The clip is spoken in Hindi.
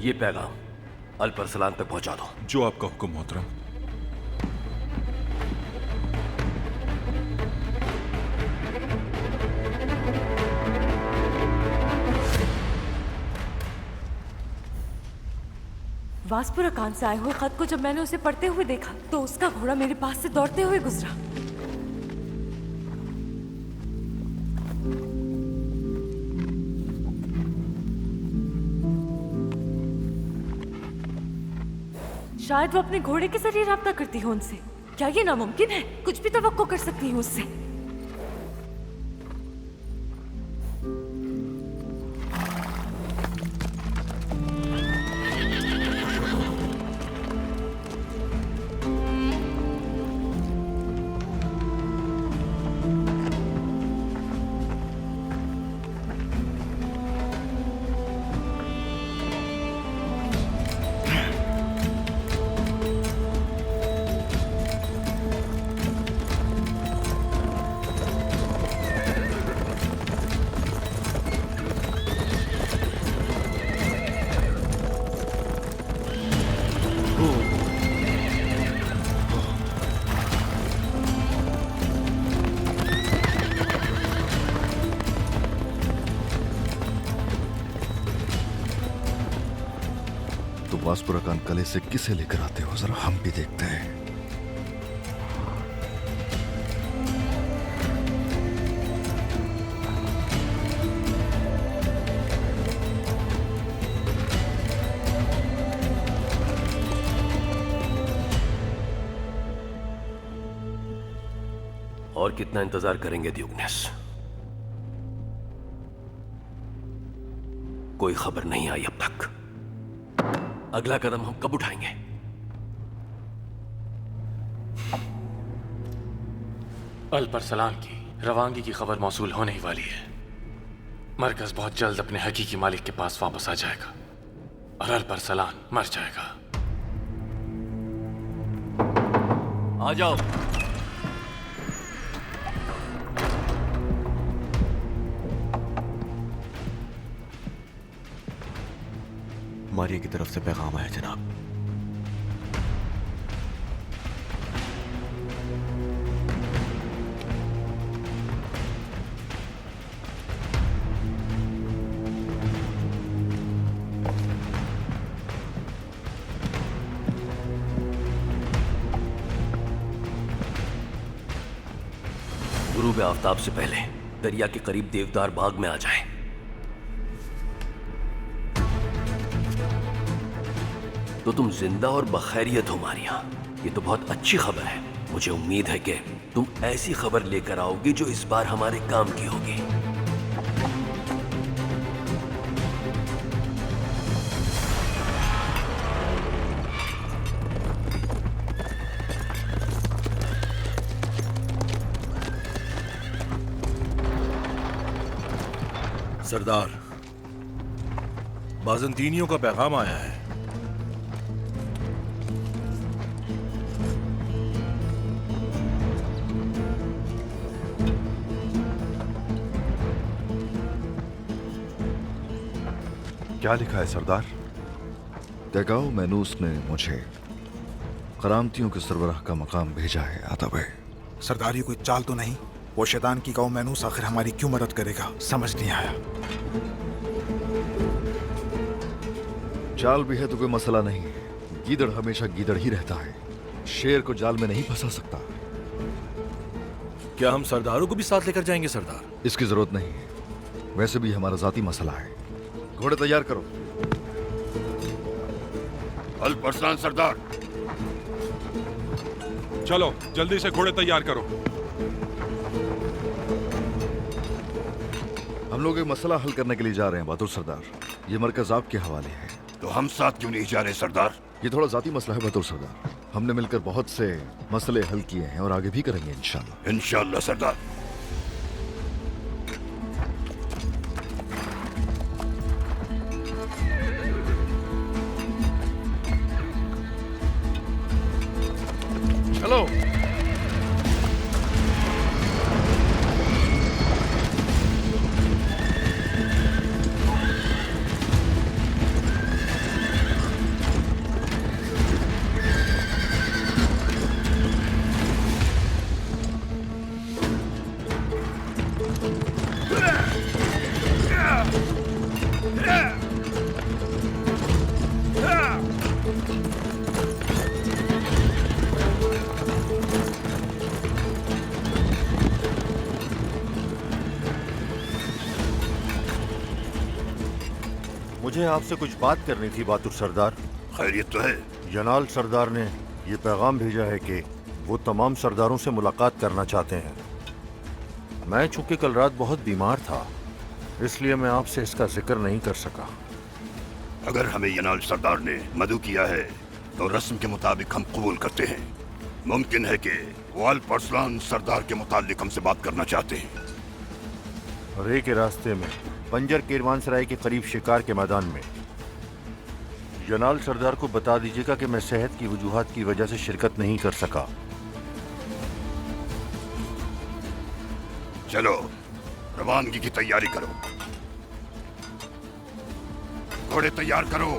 ये पैगाम अल्परसलान तक पहुंचा दो। जो आपका हुक्म मोहतरम। वास्पुरकान से आए हुए खत को जब मैंने उसे पढ़ते हुए देखा तो उसका घोड़ा मेरे पास से दौड़ते हुए गुजरा। शायद वो अपने घोड़े के जरिए राब्ता करती हो उनसे। क्या ये नामुमकिन है? कुछ भी तवक्को कर सकती हूँ उससे। वास्पुरकान कले से किसे लेकर आते हो, जरा हम भी देखते हैं। और कितना इंतजार करेंगे द्यूग्नेस? कोई खबर नहीं आई अब तक। अगला कदम हम कब उठाएंगे? अल्परसलान की रवानगी की खबर मौसूल होने ही वाली है। मरकज बहुत जल्द अपने हकीकी मालिक के पास वापस आ जाएगा और अल्परसलान मर जाएगा। आ जाओ। मारिया की तरफ से पैगाम आया जनाब। गुरूब आफताब से पहले दरिया के करीब देवदार बाग में आ जाएं। तो तुम जिंदा और बखैरियत हो मारिया, ये तो बहुत अच्छी खबर है। मुझे उम्मीद है कि तुम ऐसी खबर लेकर आओगी जो इस बार हमारे काम की होगी। सरदार, बाज़ंतीनियों का पैगाम आया है। क्या लिखा है सरदार? देगाओ मैनूस ने मुझे करामतियों के सरबराह का मकाम भेजा है। आदाब है सरदार, ये कोई चाल तो नहीं? वो शैतान की गाँव मैनूस आखिर हमारी क्यों मदद करेगा, समझ नहीं आया। चाल भी है तो कोई मसला नहीं। गीदड़ हमेशा गीदड़ ही रहता है, शेर को जाल में नहीं फंसा सकता। क्या हम सरदारों को भी साथ लेकर जाएंगे सरदार? इसकी जरूरत नहीं है, वैसे भी हमारा जाती मसला है। घोड़े तैयार करो। अल्परसलान सरदार, चलो जल्दी से घोड़े तैयार करो। हम लोग एक मसला हल करने के लिए जा रहे हैं बहादुर सरदार। ये मरकज आपके हवाले है। तो हम साथ क्यों नहीं जा रहे सरदार? ये थोड़ा जाती मसला है बहादुर सरदार। हमने मिलकर बहुत से मसले हल किए हैं और आगे भी करेंगे इंशाल्लाह। इंशाल्लाह सरदार। चलो। मुझे आपसे कुछ बात करनी थी बहादुर सरदार। खैरियत तो है? जनाल सरदार ने ये पैगाम भेजा है कि वो तमाम सरदारों से मुलाकात करना चाहते हैं। मैं चूंकि कल रात बहुत बीमार था, इसलिए मैं आपसे इसका जिक्र नहीं कर सका। अगर हमें यनाल सरदार ने मदु किया है तो रस्म के मुताबिक हम कबूल करते हैं। मुमकिन है कि वो अल्प अरसलान सरदार के मुतालिक हमसे बात करना चाहते हैं। रे के रास्ते में पंजर केरवानसराय के करीब शिकार के मैदान में जनाल सरदार को बता दीजिएगा कि मैं सेहत की वजूहात की वजह से शिरकत नहीं कर सका। चलो रवानगी की तैयारी करो, घोड़े तैयार करो।